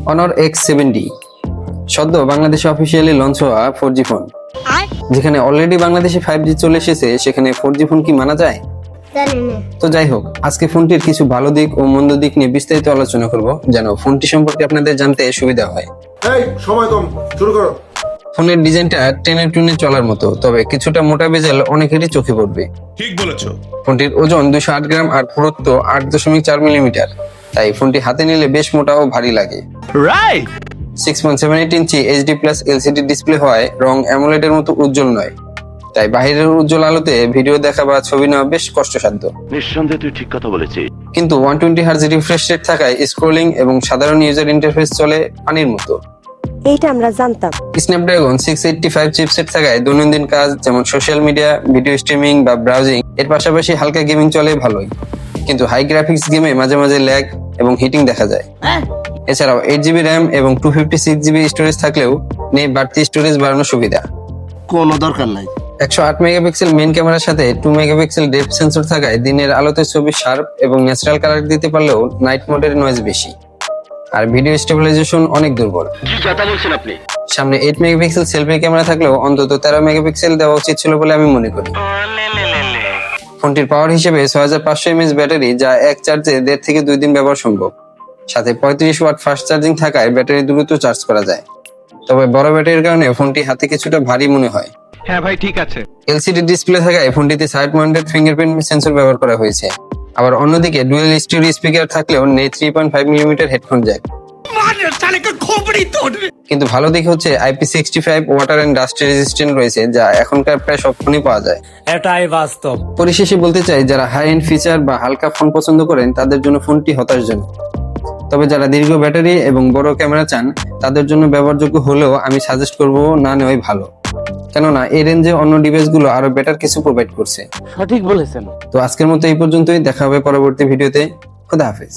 Honor X7D সদ্য বাংলাদেশে officially launch হওয়া 4G ফোন। যেখানে অলরেডি বাংলাদেশে 5G চলে এসেছে, সেখানে 4G ফোন কি মানা যায়? তো যাই হোক, আজকে ফোনটির কিছু ভালো দিক ও মন্দ দিক নিয়ে বিস্তারিত আলোচনা করব, যেন ফোনটি সম্পর্কে আপনাদের জানতে সুবিধা হয়। সময় কম, শুরু করো। ফোনের ডিজাইনটা টেনে টুনে চলার মতো, তবে কিছুটা মোটা বেজেল অনেকেরই চোখে পড়বে। ঠিক বলেছো। ফোনটির ওজন 208 গ্রাম আর পুরুত্ব 8.4 মিলিমিটার, তাই ফোনটি হাতে নিলে বেশ মোটা ও ভারী লাগে। রাইট। 6.78 ইঞ্চি HD+ LCD ডিসপ্লে হওয়ায় রং অ্যামোলেড এর মতো উজ্জ্বল নয়, তাই বাহিরের উজ্জ্বল আলোতে ভিডিও দেখা বা ছবি নেওয়া বেশ কষ্টসাধ্য। নিঃসন্দেহে তুই ঠিক কথা বলেছিস। কিন্তু 120 Hz রিফ্রেশ রেট থাকায় স্ক্রোলিং এবং সাধারণ ইউজার ইন্টারফেস চলে পানির মতো। এইটা আমরা জানতাম। স্ন্যাপড্রাগন 685 চিপসেট থাকায় দৈনন্দিন কাজ যেমন সোশ্যাল মিডিয়া, ভিডিও স্ট্রিমিং বা ব্রাউজিং এর পাশাপাশি হালকা গেমিং চলে ভালোই। কিন্তু হাই গ্রাফিক্স গেমে মাঝে মাঝে ল্যাগ এবং হিটিং দেখা যায়। এছাড়াও 8GB র্যাম এবং 256GB স্টোরেজ থাকলেও নেই বাড়তি স্টোরেজ বাড়ানোর সুবিধা। কোনো দরকার নাই। 108 মেগাপিক্সেল মেইন ক্যামেরার সাথে 2 মেগাপিক্সেল ডেপথ সেন্সর থাকায় দিনের আলোতে ছবি শার্প এবং ন্যাচারাল কালার দিতে পারলেও নাইট মোডের নয়েজ বেশি। আর ভিডিও স্টেবিলাইজেশন অনেক দুর্বল। কি কথা বলছেন আপনি? সামনে 8 মেগাপিক্সেল সেলফি ক্যামেরা থাকলেও অন্তত 13 মেগাপিক্সেল দেওয়া উচিত ছিল বলে আমি মনে করি। ফোনটির পাওয়ার হিসেবে 6500 mAh ব্যাটারি, যা এক চার্জে 1.5 থেকে 2 দিন ব্যবহার সম্ভব। সাথে 35 ওয়াট ফাস্ট চার্জিং থাকায় ব্যাটারি দ্রুত চার্জ করা যায়। তবে বড় ব্যাটারির কারণে ফোনটি হাতে কিছুটা ভারী মনে হয়। হ্যাঁ ভাই, ঠিক আছে। LCD ডিসপ্লে থাকায় ফোনটিতে সাইড মাউন্টেড ফিঙ্গারপ্রিন্ট সেন্সর ব্যবহার করা হয়েছে। আবার অন্যদিকে ডুয়াল স্টিরিও স্পিকার থাকলেও নেই 3.5 মিলিমিটার হেডফোন জ্যাক। কিন্তু ভালো দিক হচ্ছে IP65 water and dust resistant রয়েছে, যা এখনকার প্রায় সব ফোনই পাওয়া যায়। এটাই বাস্তব। পরিশেষে বলতে চাই, যারা হাই এন্ড ফিচার বা হালকা ফোন পছন্দ করেন তাদের জন্য ফোনটি হতাশজনক। তবে যারা দীর্ঘ ব্যাটারি এবং বড় ক্যামেরা চান তাদের জন্য ব্যবহারযোগ্য হলেও আমি সাজেস্ট করব না নেওয়াই ভালো, কেননা এই রেঞ্জে অন্য ডিভাইসগুলো আরো বেটার কিছু প্রোভাইড করছে। সঠিক বলেছেন। তো আজকের মতো এই পর্যন্তই, দেখা হবে পরবর্তী ভিডিওতে। খোদা হাফেজ।